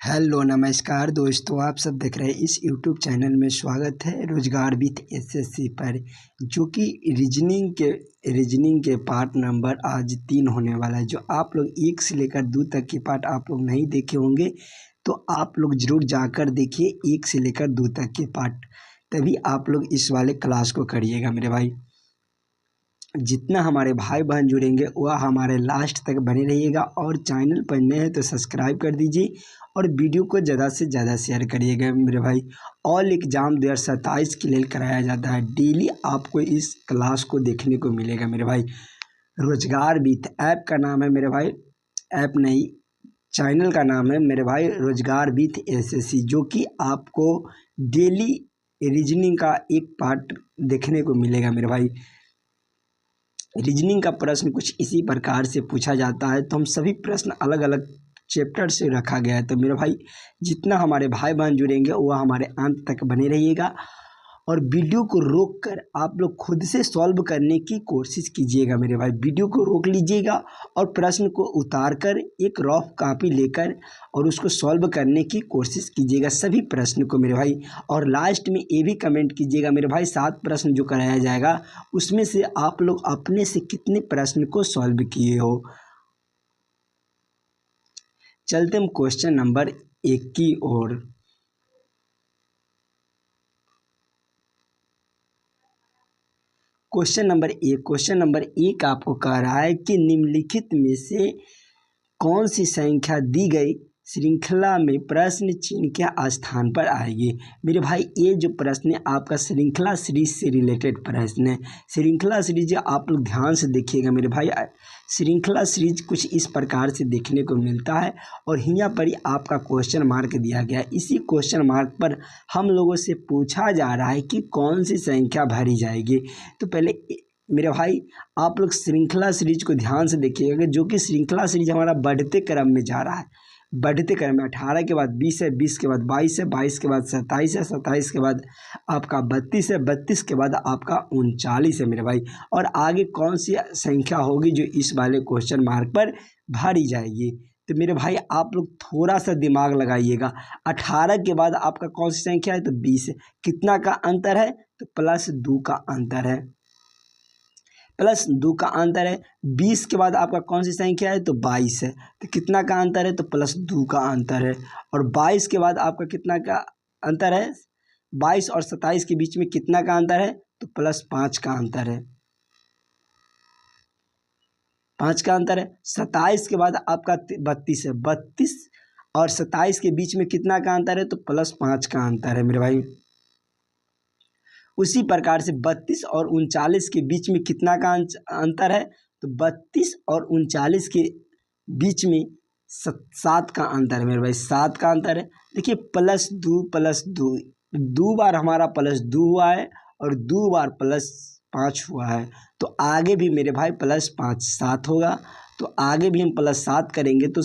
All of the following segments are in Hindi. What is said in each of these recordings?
हेलो नमस्कार दोस्तों, आप सब देख रहे हैं इस यूट्यूब चैनल में। स्वागत है रोजगार विथ एसएससी पर, जो कि रीजनिंग के पार्ट नंबर आज 3 होने वाला है। जो आप लोग 1 से लेकर 2 तक के पार्ट आप लोग नहीं देखे होंगे तो आप लोग ज़रूर जाकर देखिए 1 से लेकर 2 तक के पार्ट, तभी आप लोग इस वाले क्लास को करिएगा मेरे भाई। जितना हमारे भाई बहन जुड़ेंगे वह हमारे लास्ट तक बने रहिएगा, और चैनल पर नए हैं तो सब्सक्राइब कर दीजिए और वीडियो को ज़्यादा से ज़्यादा शेयर करिएगा मेरे भाई। ऑल एग्ज़ाम 2027 के लिए कराया जाता है। डेली आपको इस क्लास को देखने को मिलेगा मेरे भाई। रोजगार विथ ऐप का नाम है मेरे भाई, ऐप नहीं चैनल का नाम है मेरे भाई रोजगार विथ एसएससी, जो कि आपको डेली रीजनिंग का एक पार्ट देखने को मिलेगा मेरे भाई। रीजनिंग का प्रश्न कुछ इसी प्रकार से पूछा जाता है, तो हम सभी प्रश्न अलग अलग चैप्टर से रखा गया है। तो मेरे भाई जितना हमारे भाई बहन जुड़ेंगे वह हमारे अंत तक बने रहिएगा, और वीडियो को रोक कर आप लोग खुद से सॉल्व करने की कोशिश कीजिएगा मेरे भाई। वीडियो को रोक लीजिएगा और प्रश्न को उतार कर एक रफ कॉपी लेकर और उसको सॉल्व करने की कोशिश कीजिएगा सभी प्रश्न को मेरे भाई। और लास्ट में ये भी कमेंट कीजिएगा मेरे भाई, 7 प्रश्न जो कराया जाएगा उसमें से आप लोग अपने से कितने प्रश्न को सॉल्व किए हो। चलते हम क्वेश्चन नंबर 1 की ओर। क्वेश्चन नंबर एक आपको कह रहा है कि निम्नलिखित में से कौन सी संख्या दी गई श्रृंखला में प्रश्न चिन्ह के स्थान पर आएगी। मेरे भाई ये जो प्रश्न है आपका श्रृंखला सीरीज से रिलेटेड प्रश्न है। श्रृंखला सीरीज आप लोग ध्यान से देखिएगा मेरे भाई। श्रृंखला सीरीज कुछ इस प्रकार से देखने को मिलता है, और यहाँ पर ही आपका क्वेश्चन मार्क दिया गया है। इसी क्वेश्चन मार्क पर हम लोगों से पूछा जा रहा है कि कौन सी संख्या भरी जाएगी। तो पहले मेरे भाई आप लोग श्रृंखला सीरीज को ध्यान से देखिएगा, जो कि श्रृंखला सीरीज हमारा बढ़ते क्रम में जा रहा है। बढ़ते क्रम में 18 के बाद 20 है, 20 के बाद 22 है, 22 के बाद 27 है, 27 के बाद आपका 32 है, 32 के बाद आपका 39 है मेरे भाई। और आगे कौन सी संख्या होगी जो इस वाले क्वेश्चन मार्क पर भरी जाएगी। तो मेरे भाई आप लोग थोड़ा सा दिमाग लगाइएगा। 18 के बाद आपका कौन सी संख्या है, तो 20 है। कितना का अंतर है, तो +2 का अंतर है, +2 का अंतर है। 20 के बाद आपका कौन सी संख्या है, तो 22 है। तो कितना का अंतर है, तो +2 का अंतर है। और 22 के बाद आपका कितना का अंतर है, 22 और 27 के बीच में कितना का अंतर है, तो +5 का अंतर है, 5 का अंतर है। 27 के बाद आपका 32 है, 32 और 27 के बीच में कितना का अंतर है, तो +5 का अंतर है मेरे भाई। उसी प्रकार से 32 और 39 के बीच में कितना का अंतर है, तो 32 और 39 के बीच में 7 का अंतर है मेरे भाई, 7 का अंतर है। देखिए +2 दो बार हमारा +2 हुआ है और 2 बार +5 हुआ है। तो आगे भी मेरे भाई +5 7 होगा। तो आगे भी हम +7 करेंगे तो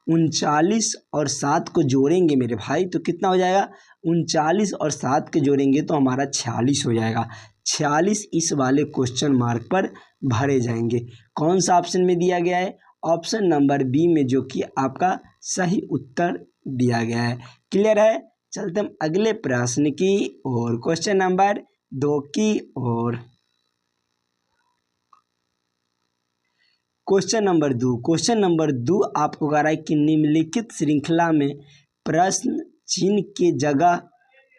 39 और 7 को जोड़ेंगे मेरे भाई, तो कितना हो जाएगा, 39 और 7 के जोड़ेंगे तो हमारा 46 हो जाएगा। 46 इस वाले क्वेश्चन मार्क पर भरे जाएंगे। कौन सा ऑप्शन में दिया गया है, ऑप्शन नंबर बी में, जो कि आपका सही उत्तर दिया गया है। क्लियर है। चलते हम अगले प्रश्न की ओर, क्वेश्चन नंबर 2 की ओर। क्वेश्चन नंबर 2 आपको कह रहा है कि निम्नलिखित श्रृंखला में प्रश्न चिन्ह के जगह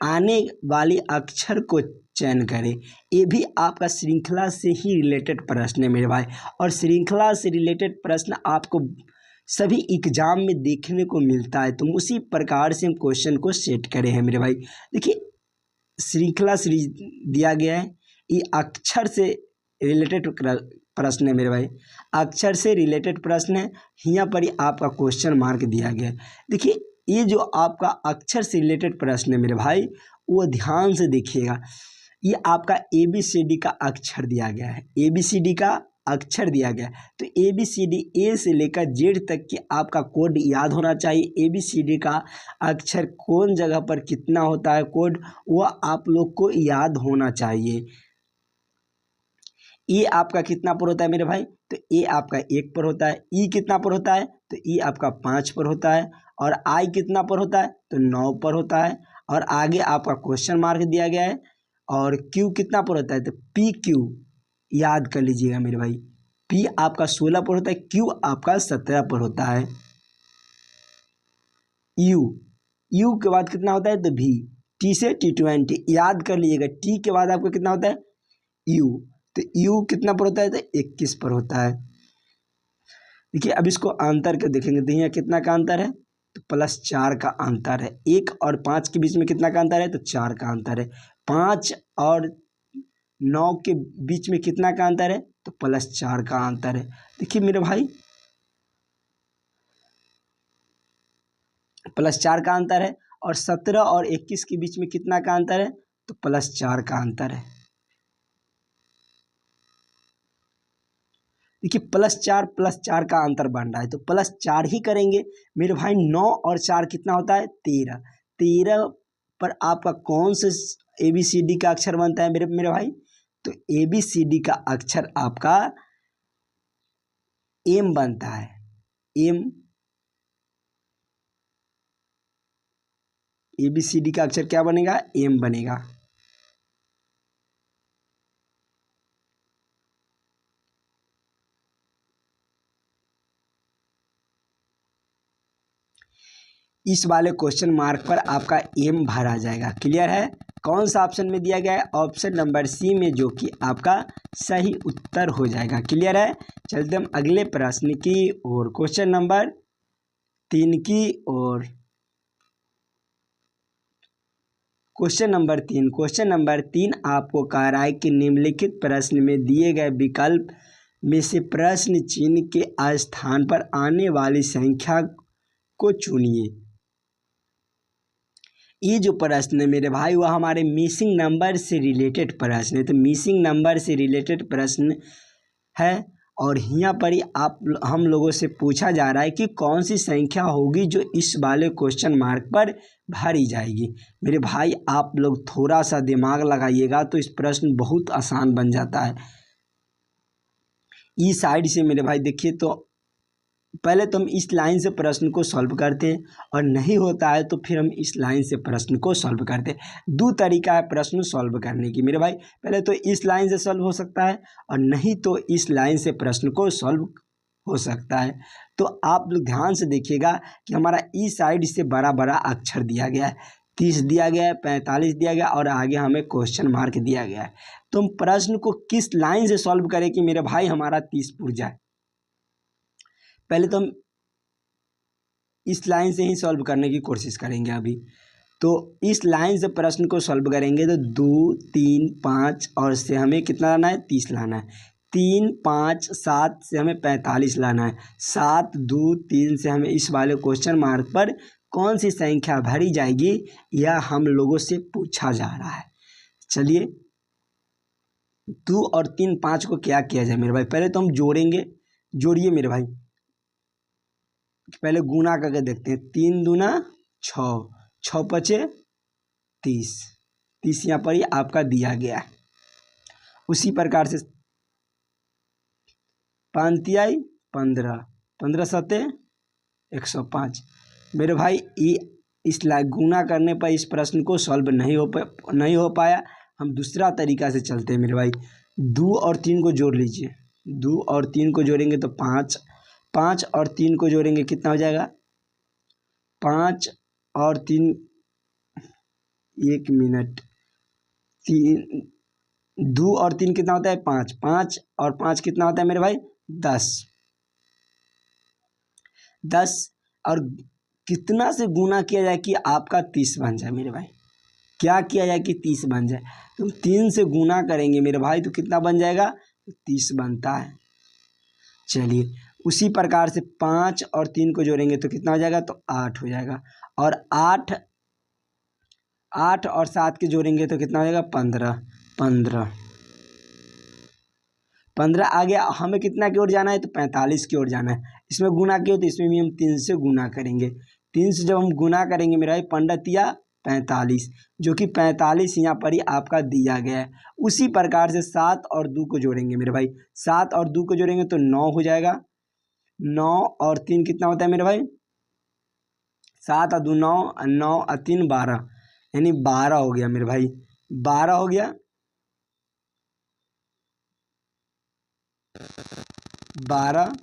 आने वाले अक्षर को चयन करें। ये भी आपका श्रृंखला से ही रिलेटेड प्रश्न है मेरे भाई, और श्रृंखला से रिलेटेड प्रश्न आपको सभी एग्जाम में देखने को मिलता है। तो उसी प्रकार से हम क्वेश्चन को सेट करे हैं मेरे भाई। देखिए श्रृंखला सीरीज दिया गया है, ये अक्षर से रिलेटेड प्रश्न है मेरे भाई, अक्षर से रिलेटेड प्रश्न है। यहाँ पर ही आपका क्वेश्चन मार्क दिया गया है। देखिए ये जो आपका अक्षर से रिलेटेड प्रश्न है मेरे भाई, वो ध्यान से देखिएगा। ये आपका ABCD का अक्षर दिया गया है, ABCD का अक्षर दिया गया है। तो ABCD A से लेकर Z तक के आपका कोड याद होना चाहिए। ABCD का अक्षर कौन जगह पर कितना होता है कोड, वह आप लोग को याद होना चाहिए। ये आपका कितना पर होता है मेरे भाई, तो ए आपका 1 पर होता है। ई कितना पर होता है? तो ई आपका 5 पर होता है। और आई कितना पर होता है? तो 9 पर होता है। और आगे आपका क्वेश्चन मार्क दिया गया है। और क्यू कितना पर होता है? तो पी क्यू याद कर लीजिएगा मेरे भाई, पी आपका 16 पर होता है, क्यू आपका 17 पर होता है। यू, यू के बाद कितना होता है? तो भी, टी से T20 याद कर लीजिएगा। टी के बाद आपका कितना होता है? यू, तो यू कितना पर होता है? तो 21 पर होता है। देखिए अब इसको अंतर के देखेंगे तो यहाँ कितना का अंतर है? तो +4 का अंतर है। 1 और 5 के बीच में कितना का अंतर है? तो 4 का अंतर है। 5 और 9 के बीच में कितना का अंतर है? तो +4 का अंतर है। देखिए मेरे भाई +4 का अंतर है। और 17 और 21 के बीच में कितना का अंतर है? तो +4 का अंतर है। देखिए +4 का अंतर बन रहा है, तो +4 ही करेंगे मेरे भाई। 9 और 4 कितना होता है? 13। 13 पर आपका कौन से ABCD का अक्षर बनता है मेरे भाई? तो ABCD का अक्षर आपका M बनता है। M, ABCD का अक्षर क्या बनेगा? M बनेगा। इस वाले क्वेश्चन मार्क पर आपका एम भरा जाएगा। क्लियर है? कौन सा ऑप्शन में दिया गया है? ऑप्शन नंबर सी में, जो कि आपका सही उत्तर हो जाएगा। क्लियर है? चलते हम अगले प्रश्न की ओर, क्वेश्चन नंबर 3 की ओर। क्वेश्चन नंबर 3 आपको कह रहा है कि निम्नलिखित प्रश्न में दिए गए विकल्प में से प्रश्न चिन्ह के स्थान पर आने वाली संख्या को चुनिए। ये जो प्रश्न है मेरे भाई वह हमारे मिसिंग नंबर से रिलेटेड प्रश्न है। तो मिसिंग नंबर से रिलेटेड प्रश्न है। और यहाँ पर ही हम लोगों से पूछा जा रहा है कि कौन सी संख्या होगी जो इस वाले क्वेश्चन मार्क पर भरी जाएगी। मेरे भाई आप लोग थोड़ा सा दिमाग लगाइएगा तो इस प्रश्न बहुत आसान बन जाता है। इस साइड से मेरे भाई देखिए, तो पहले तो हम इस लाइन से प्रश्न को सॉल्व करते हैं, और नहीं होता है तो फिर हम इस लाइन से प्रश्न को सॉल्व करते हैं। दो तरीका है प्रश्न सॉल्व करने की मेरे भाई। पहले तो इस लाइन से सॉल्व हो सकता है, और नहीं तो इस लाइन से प्रश्न को सॉल्व हो सकता है। तो आप लोग ध्यान से देखिएगा कि हमारा इस साइड से बड़ा बड़ा अक्षर दिया गया है, 30 दिया गया है, 45 दिया गया, और आगे हमें क्वेश्चन मार्क दिया गया है। तो हम प्रश्न को किस लाइन से सॉल्व करें कि मेरे भाई हमारा 30 पूर जाए? पहले तो हम इस लाइन से ही सॉल्व करने की कोशिश करेंगे अभी। तो इस लाइन से प्रश्न को सॉल्व करेंगे तो 2, 3, 5 और से हमें कितना लाना है? 30 लाना है। 3, 5, 7 से हमें 45 लाना है। 7, 2, 3 से हमें इस वाले क्वेश्चन मार्क पर कौन सी संख्या भरी जाएगी यह हम लोगों से पूछा जा रहा है। चलिए 2 और 3, 5 को क्या किया जाए मेरे भाई? पहले तो हम जोड़ेंगे। जोड़िए मेरे भाई, पहले गुना करके देखते हैं। 3 दूना 6, 6 पचे 30, 30 यहाँ पर ही आपका दिया गया है। उसी प्रकार से 5 तिहाई 15, 15 सते 105। मेरे भाई ये इस गुना करने पर इस प्रश्न को सॉल्व नहीं हो पाया। हम दूसरा तरीका से चलते हैं मेरे भाई। 2 और 3 को जोड़ लीजिए। 2 और 3 को जोड़ेंगे तो 5, 5 और 3 को जोड़ेंगे कितना हो जाएगा? 5 और 3, 1 मिनट, 3, 2 और 3 कितना होता है? 5, 5 और 5 कितना होता है मेरे भाई? 10, 10 और कितना से गुना किया जाए कि आपका 30 बन जाए मेरे भाई? क्या किया जाए कि 30 बन जाए? तो 3 से गुना करेंगे मेरे भाई तो कितना बन जाएगा? 30 बनता है। चलिए उसी प्रकार से 5 और 3 को जोड़ेंगे तो कितना हो जाएगा? तो 8 हो जाएगा। और 8 और 7 के जोड़ेंगे तो कितना हो जाएगा? 15, 15 आ गया। हमें कितना की ओर जाना है? तो 45 की ओर जाना है। इसमें गुना किया तो इसमें भी हम 3 से गुना करेंगे। 3 से जब हम गुना करेंगे मेरा भाई 15 तिया 45, जो कि 45 यहाँ पर ही आपका दिया गया है। उसी प्रकार से 7 और 2 को जोड़ेंगे मेरे भाई, 7 और 2 को जोड़ेंगे तो 9 हो जाएगा। 9 और 3 कितना होता है मेरे भाई, 7 और 2 9, 9 और 3 12, यानी 12 हो गया मेरे भाई, 12 हो गया। 12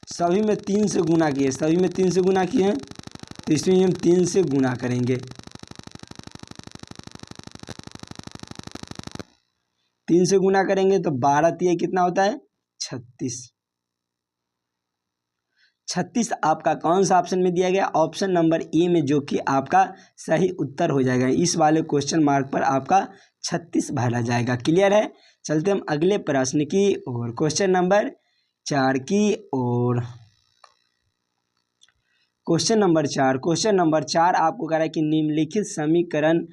सभी में 3 से गुना किए, सभी में 3 से गुना किए हैं, तो इसमें हम 3 से गुना करेंगे। 3 से गुना करेंगे तो 12 तिया कितना होता है, 36। 36 आपका कौन सा ऑप्शन में दिया गया, ऑप्शन नंबर ए में, जो कि आपका सही उत्तर हो जाएगा। इस वाले क्वेश्चन मार्क पर आपका 36 भरा जाएगा। क्लियर है। चलते हम अगले प्रश्न की ओर, क्वेश्चन नंबर 4 की ओर। क्वेश्चन नंबर 4 आपको कह रहा है कि निम्नलिखित समीकरण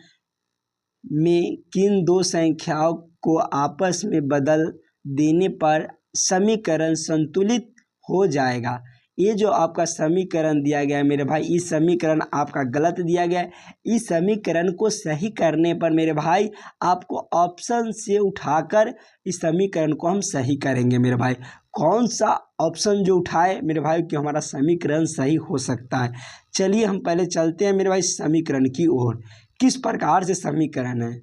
में किन दो संख्याओं को आपस में बदल देने पर समीकरण संतुलित हो जाएगा। ये जो आपका समीकरण दिया गया है मेरे भाई, इस समीकरण आपका गलत दिया गया है। इस समीकरण को सही करने पर मेरे भाई आपको ऑप्शन से उठाकर इस समीकरण को हम सही करेंगे मेरे भाई। कौन सा ऑप्शन जो उठाए मेरे भाई कि हमारा समीकरण सही हो सकता है। चलिए हम पहले चलते हैं मेरे भाई समीकरण की ओर। किस प्रकार से समीकरण है,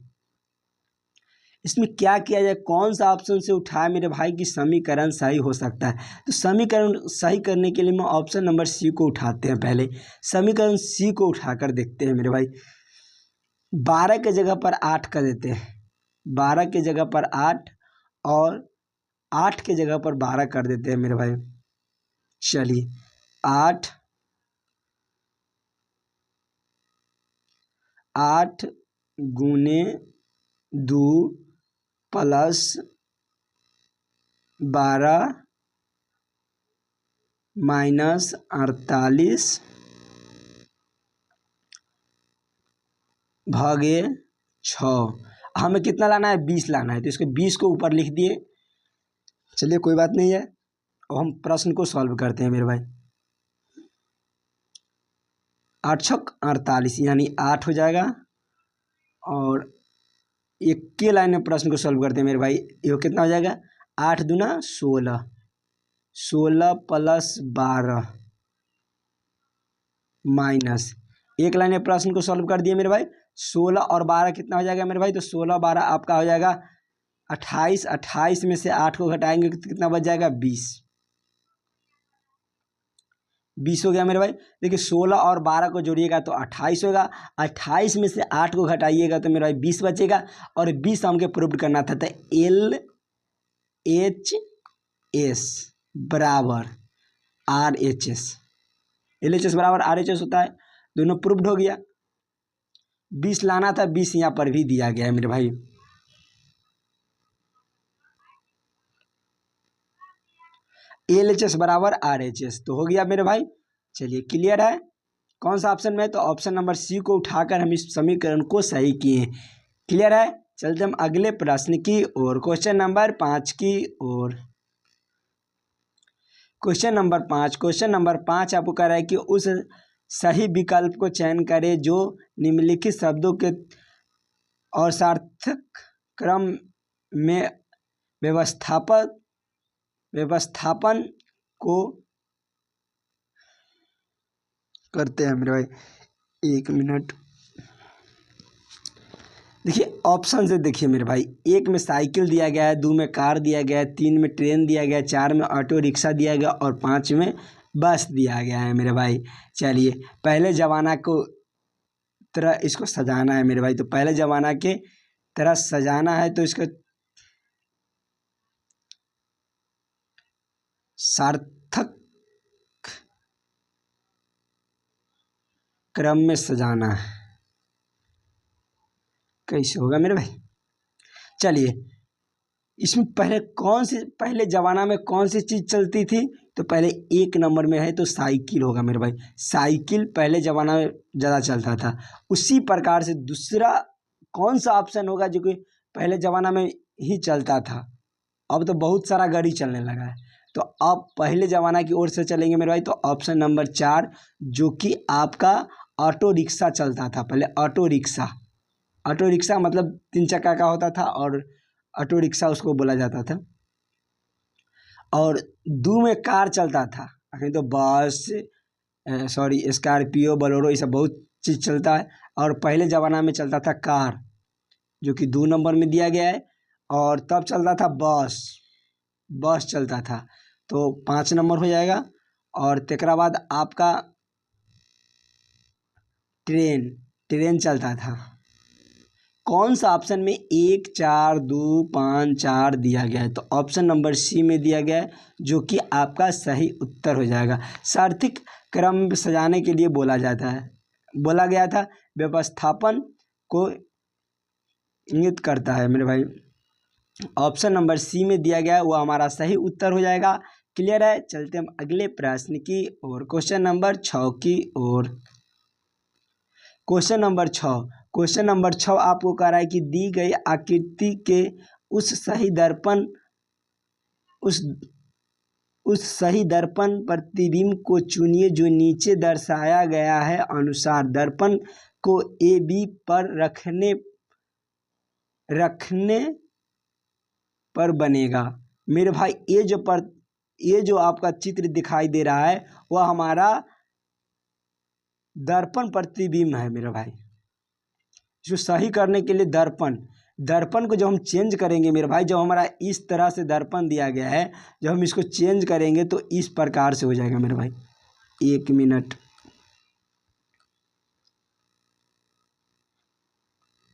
इसमें क्या किया जाए, कौन सा ऑप्शन से उठाए मेरे भाई कि समीकरण सही हो सकता है। तो समीकरण सही करने के लिए मैं ऑप्शन नंबर सी को उठाते हैं। पहले समीकरण सी को उठाकर देखते हैं मेरे भाई। 12 के जगह पर 8 कर देते हैं, 12 के जगह पर 8 और 8 के जगह पर 12 कर देते हैं मेरे भाई। चलिए 8 गुने 2 प्लस 12 माइनस 48 भागे 6। हमें कितना लाना है, 20 लाना है, तो इसको 20 को ऊपर लिख दिए। चलिए कोई बात नहीं है, अब हम प्रश्न को सॉल्व करते हैं मेरे भाई। 8 छक 48 यानी 8 हो जाएगा, और एक के लाइन में प्रश्न को सॉल्व करते हैं मेरे भाई। ये कितना हो जाएगा, 8 दूना 16, 16 प्लस 12 माइनस, एक लाइन में प्रश्न को सॉल्व कर दिए मेरे भाई। 16 और 12 कितना हो जाएगा मेरे भाई, तो 16 12 आपका हो जाएगा 28। 28 में से 8 को घटाएंगे तो कितना बच जाएगा, 20। 20 हो गया मेरे भाई। देखिए 16 और 12 को जोड़िएगा तो 28 होगा, 28 में से 8 को घटाइएगा तो मेरे भाई 20 बचेगा, और 20 हमको प्रूव करना था। तो LHS बराबर RHS, LHS बराबर RHS होता है, दोनों प्रूव्ड हो गया। 20 लाना था, 20 यहाँ पर भी दिया गया है मेरे भाई। LHS बराबर RHS तो हो गया मेरे भाई। चलिए क्लियर है। कौन सा ऑप्शन में है, तो ऑप्शन नंबर सी को उठाकर हम इस समीकरण को सही किए। क्लियर है। चलते हम अगले प्रश्न की ओर, क्वेश्चन नंबर 5 की ओर। क्वेश्चन नंबर 5 आपको कह रहा है कि उस सही विकल्प को चयन करें जो निम्नलिखित शब्दों के और सार्थक क्रम में व्यवस्थापन को करते हैं मेरे भाई। 1 मिनट, देखिए ऑप्शन से देखिए मेरे भाई। 1 में साइकिल दिया गया है, 2 में कार दिया गया है, 3 में ट्रेन दिया गया है, 4 में ऑटो रिक्शा दिया गया, और 5 में बस दिया गया है मेरे भाई। चलिए पहले ज़माना को तरह इसको सजाना है मेरे भाई। तो पहले ज़माना के तरह सजाना है, तो इसको सार्थक क्रम में सजाना है। कैसे होगा मेरे भाई, चलिए इसमें पहले ज़माना में कौन सी चीज़ चलती थी, तो पहले 1 नंबर में है तो साइकिल होगा मेरे भाई। साइकिल पहले ज़माना में ज़्यादा चलता था। उसी प्रकार से दूसरा कौन सा ऑप्शन होगा जो कि पहले ज़माना में ही चलता था, अब तो बहुत सारा गाड़ी चलने लगा है। तो अब पहले ज़माना की ओर से चलेंगे मेरे भाई, तो ऑप्शन नंबर 4 जो कि आपका ऑटो रिक्शा चलता था। पहले ऑटो रिक्शा मतलब 3 चक्का का होता था और ऑटो रिक्शा उसको बोला जाता था। और दो में कार चलता था। अभी तो बस स्कॉर्पियो बोलेरो ये सब बहुत चीज़ चलता है। और पहले ज़माना में चलता था कार, जो कि 2 नंबर में दिया गया है। और तब चलता था बस चलता था, तो 5 नंबर हो जाएगा। और तेकरा बाद आपका ट्रेन चलता था। कौन सा ऑप्शन में 1 4 2 5 4 दिया गया है? तो ऑप्शन नंबर सी में दिया गया है, जो कि आपका सही उत्तर हो जाएगा। सारथिक क्रम में सजाने के लिए बोला गया था। व्यवस्थापन को इंगित करता है मेरे भाई। ऑप्शन नंबर सी में दिया गया है, वो हमारा सही उत्तर हो जाएगा। क्लियर है? चलते हम अगले प्रश्न की ओर, क्वेश्चन नंबर 6 की ओर। क्वेश्चन नंबर 6 आपको कह रहा है कि दी गई आकृति के उस सही दर्पण प्रतिबिंब को चुनिए जो नीचे दर्शाया गया है अनुसार दर्पण को ए बी पर रखने पर बनेगा। मेरे भाई ये जो आपका चित्र दिखाई दे रहा है वह हमारा दर्पण प्रतिबिंब है मेरे भाई। इसको सही करने के लिए दर्पण को जब हम चेंज करेंगे मेरे भाई, जब हमारा इस तरह से दर्पण दिया गया है, जब हम इसको चेंज करेंगे तो इस प्रकार से हो जाएगा मेरे भाई। 1 मिनट,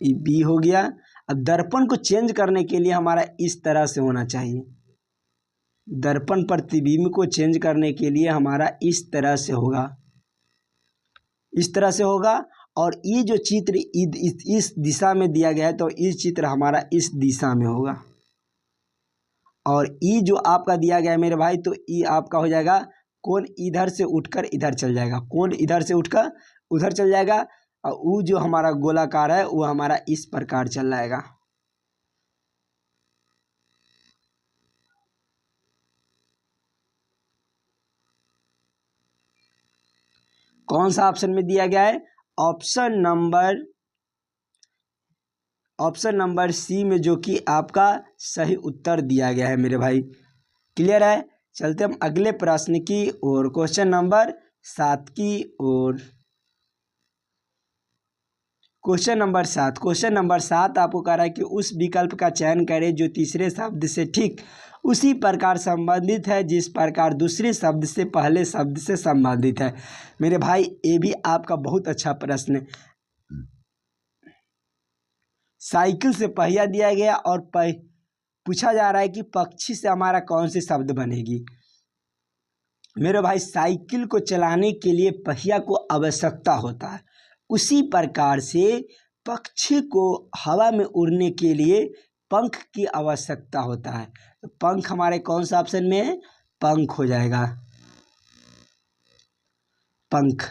ये बी हो गया। अब दर्पण को चेंज करने के लिए हमारा इस तरह से होना चाहिए। दर्पण प्रतिबिंब को चेंज करने के लिए हमारा इस तरह से होगा। और ये जो चित्र इस दिशा में दिया गया है, तो इस चित्र हमारा इस दिशा में होगा। और ये जो आपका दिया गया है मेरे भाई, तो ये आपका हो जाएगा कोण इधर से उठकर इधर चल जाएगा, कोण इधर से उठकर उधर चल जाएगा। और वो जो हमारा गोलाकार है वो हमारा इस प्रकार चल जाएगा। कौन सा ऑप्शन में दिया गया है? ऑप्शन नंबर सी में, जो कि आपका सही उत्तर दिया गया है मेरे भाई। क्लियर है? चलते हम अगले प्रश्न की ओर, क्वेश्चन नंबर 7 की ओर। क्वेश्चन नंबर 7 आपको कह रहा है कि उस विकल्प का चयन करें जो तीसरे शब्द से ठीक उसी प्रकार संबंधित है जिस प्रकार दूसरे शब्द से पहले शब्द से संबंधित है। मेरे भाई ये भी आपका बहुत अच्छा प्रश्न है। साइकिल से पहिया दिया गया और पूछा जा रहा है कि पक्षी से हमारा कौन से शब्द बनेगी। मेरे भाई साइकिल को चलाने के लिए पहिया को आवश्यकता होता है, उसी प्रकार से पक्षी को हवा में उड़ने के लिए पंख की आवश्यकता होता है। तो पंख हमारे कौन सा ऑप्शन में है? पंख हो जाएगा। पंख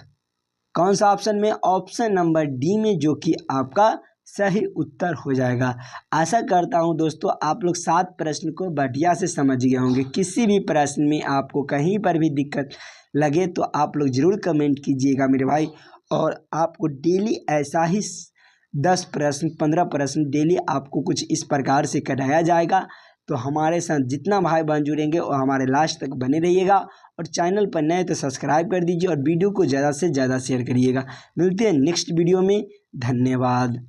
कौन सा ऑप्शन में? ऑप्शन नंबर डी में, जो कि आपका सही उत्तर हो जाएगा। आशा करता हूं दोस्तों आप लोग 7 प्रश्न को बढ़िया से समझ गए होंगे। किसी भी प्रश्न में आपको कहीं पर भी दिक्कत लगे तो आप लोग ज़रूर कमेंट कीजिएगा मेरे भाई। और आपको डेली ऐसा ही 10 प्रश्न 15 प्रश्न डेली आपको कुछ इस प्रकार से कराया जाएगा। तो हमारे साथ जितना भाई बहन जुड़ेंगे और हमारे लास्ट तक बने रहिएगा। और चैनल पर नए तो सब्सक्राइब कर दीजिए और वीडियो को ज़्यादा से ज़्यादा शेयर करिएगा। मिलते हैं नेक्स्ट वीडियो में। धन्यवाद।